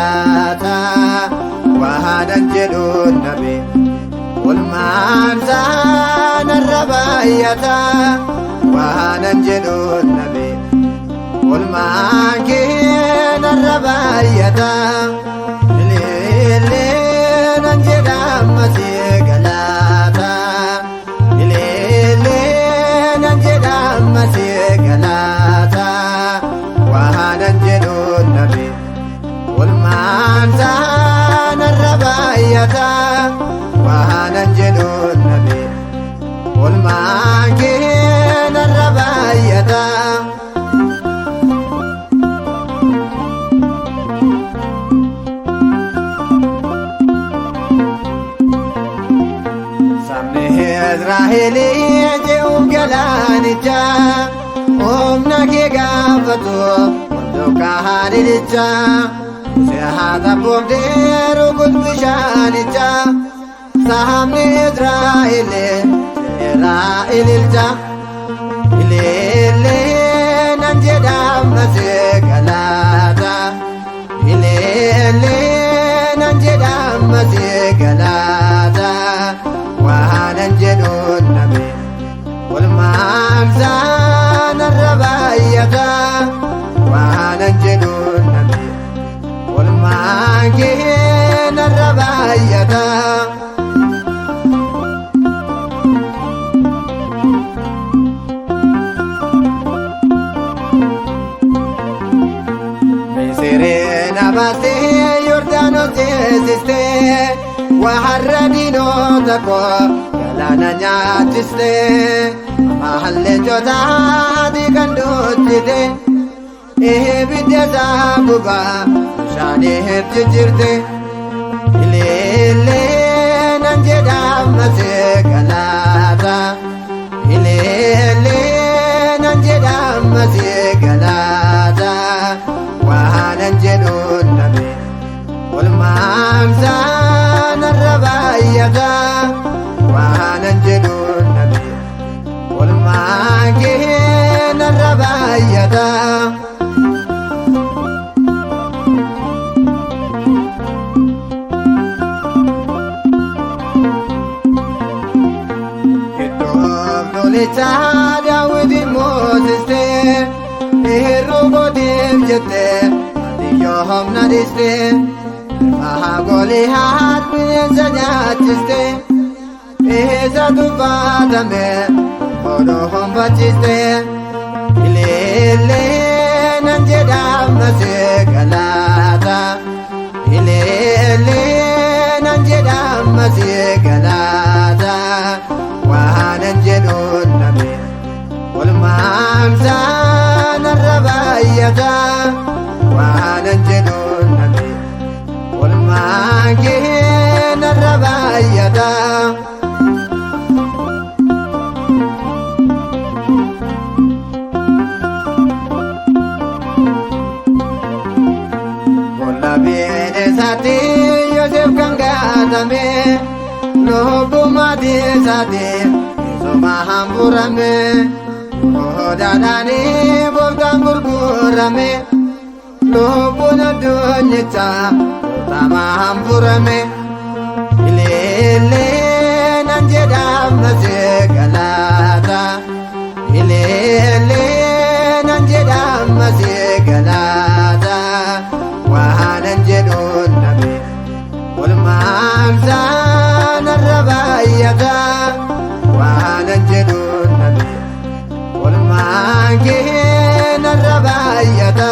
galaata waanan jedhuun nabe olmaan saanarra baay'ata waanan jedhuun nabe olmaan keenarra baay'ata ililleenan jedhamasi galaata ililleenan jedhamasi galaata waanan jedhuun nabe olmaan saanarra baay'ata waanan jedhuun nabe olmaan keenarra baay'ata sabni Israa'elii je'uuf galaanicha humna kee gaafatu hundukaa haadhilicha sehaata boobdeeru gud bishaanicha sabni Israa'elilcha ililleenan jedhamasi galaata ililleenan jedhamasi galaata waanan jedhuun nabe olmaan saanarra baay'ata waanan jedhuun nabe olmaan keenarra baay'ata Misireen abaastee Yordaanos ceesistee warra diinota koo galaana nyaachistee mahalleechotaati kan dhootite ibidda isaa gubaa bishaaniif jijjiirte ililleenan jedhamasi galaata ililleenan jedhamasi galaata waanan jedhuun nabe olmaan saanarra baay'ata waanan jedhuun nabe olmaan keenarra baay'ata iddoof tolicha Daawitin moosistee hirruu gootiif jettee adiyyoo humna dhistee Goliyaad bineensa nyaachiste isa tuffatame odoo honfachiste ililleenan jedhamasi galaata ililleenan jedhamasi galaata waanan jedhuun nabe olmaan saanarra baay'ata waanan jedhuun nabe olmaan keenarra baay'ata bolla beenesaati Yoosef kan gaatame lubbuu maatii isaati soma hamburame goodaadhaanii booftaan gurgurame lubbuun addunyaa tama hamburame ililleenan jedhamasi galaata ililleenan jedhamasi galaata waanan jedhuun nabe olmaan saanarra baay'ata waanan jedhuun nabe olmaan keenarra baay'ata